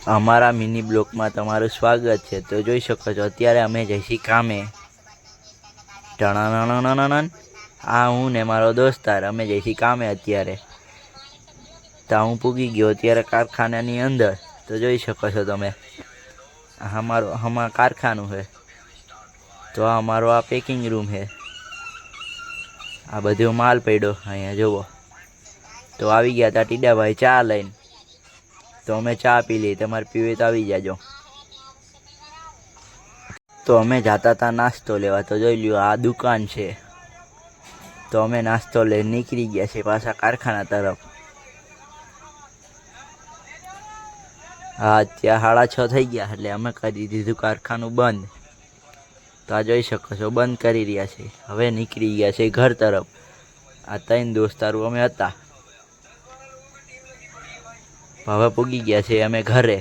અમારા મિની બ્લોકમાં તમારું સ્વાગત છે. તો જોઈ શકો છો અત્યારે અમે જઈશી કામે. ટણાણણણણણ આ હું ને મારો દોસ્તાર અમે જઈશી કામે અત્યારે. તો હું પૂગી ગયો અત્યારે કારખાનાની અંદર. તો જોઈ શકો છો તમે અમારું કારખાનું છે. તો આ અમારો આ પેકિંગ રૂમ છે. આ બધો માલ પડ્યો અહીંયા જુઓ. તો આવી ગયા તા ટીડાભાઈ ચા લઈને. તો અમે ચા પી લઈ, તમારે પીવી તો આવી જાજો. તો અમે જતા હતા નાસ્તો લેવા. તો જોઈ લ્યો આ દુકાન છે. તો અમે નાસ્તો લઈને નીકળી ગયા છે પાછા કારખાના તરફ. હા ત્યાં 6:30 થઈ ગયા એટલે અમે કરી દીધું કારખાનું બંધ. તો આ જોઈ શકો છો બંધ કરી રહ્યા છે. હવે નીકળી ગયા છે ઘર તરફ. આ 3 દોસ્તારો અમે હતા. હવે પૂગી ગયા છે અમે ઘરે.